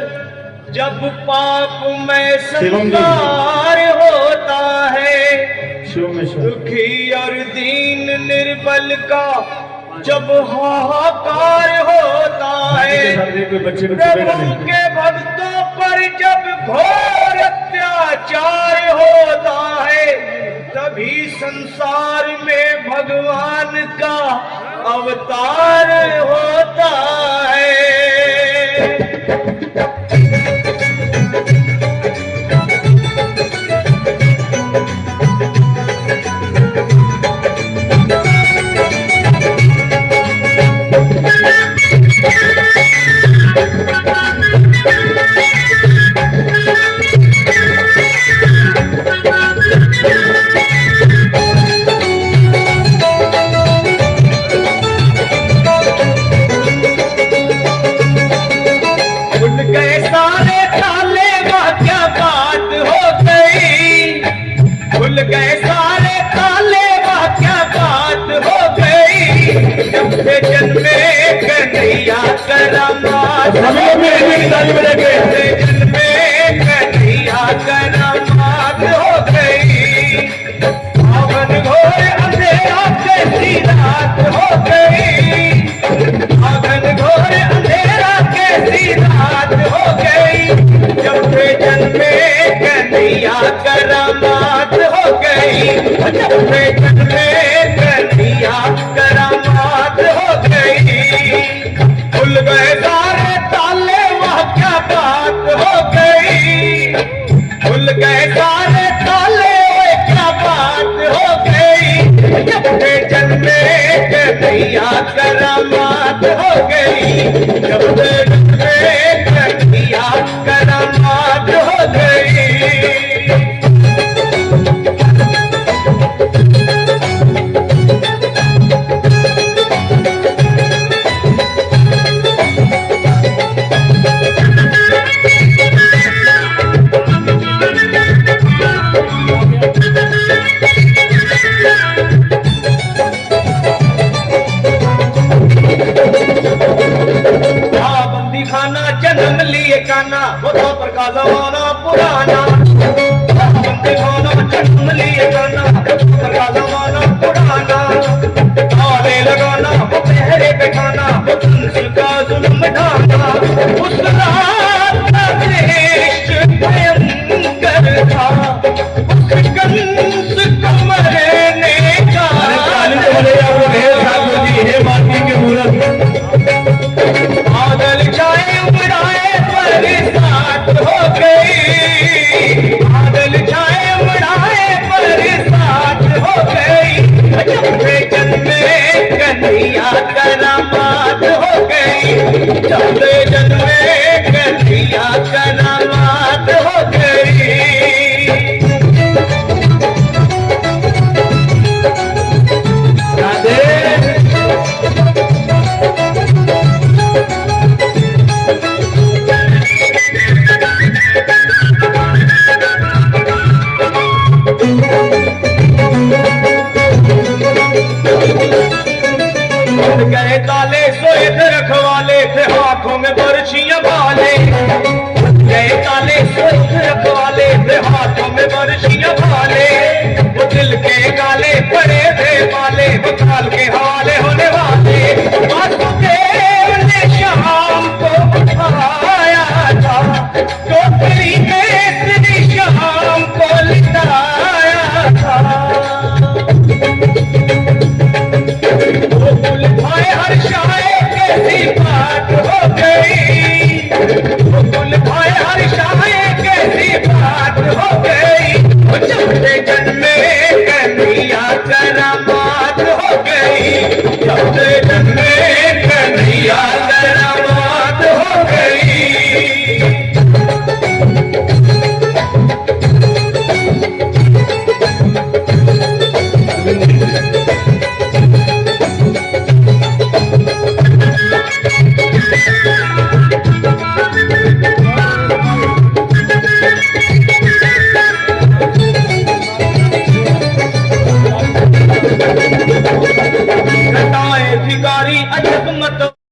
जब पाप में संसार होता है, दुखी और दीन निर्बल का जब हाहाकार होता है, प्रभु के भक्तों पर जब घोर अत्याचार होता है, तभी संसार में भगवान का अवतार होता है। खुल गए सारे ताले, वह क्या बात हो गई, जब से जन्मे कन्हैया करामात, जन्मे कन्हैया करामात हो गई, पावन घोर अंधेरा कैसी रात हो गई, पावन घोर अंधेरा कैसी रात हो गई, जब से जन्मे कन्हैया करामात हो गई, जब से जन्मे कन्हैया करामात हो गई। खुल गए सारे ताले, वह क्या बात हो गई, खुल गए सारे ताले, वह क्या बात हो गई, जब से जन्मे कन्हैया करामात हो गई, जब से जन्मे कन्हैया करामात हो गई। जन्म लिए काना, वो तो पर का जमाना पुराना, बंदे खाना जन्म लिए काना, पर का जमाना पुराना, ताले लगाना वो पहरे पे खाना, वो कंस का जुल्म ढाना, उस रात का दृश्य भयंकर था, उस कंस को मरने का बादल छाए करामात हो गई, चौथे जन्मे कन्हैया करामात हो गई। राधे गए ताले सोए थे रखवाले थे, हाथों में बरछियां भाले। गए ताले सोए थे रखवाले थे, हाथों में बरछियां भाले। वो दिल के गाले पड़े थे माले, वो काल के हाल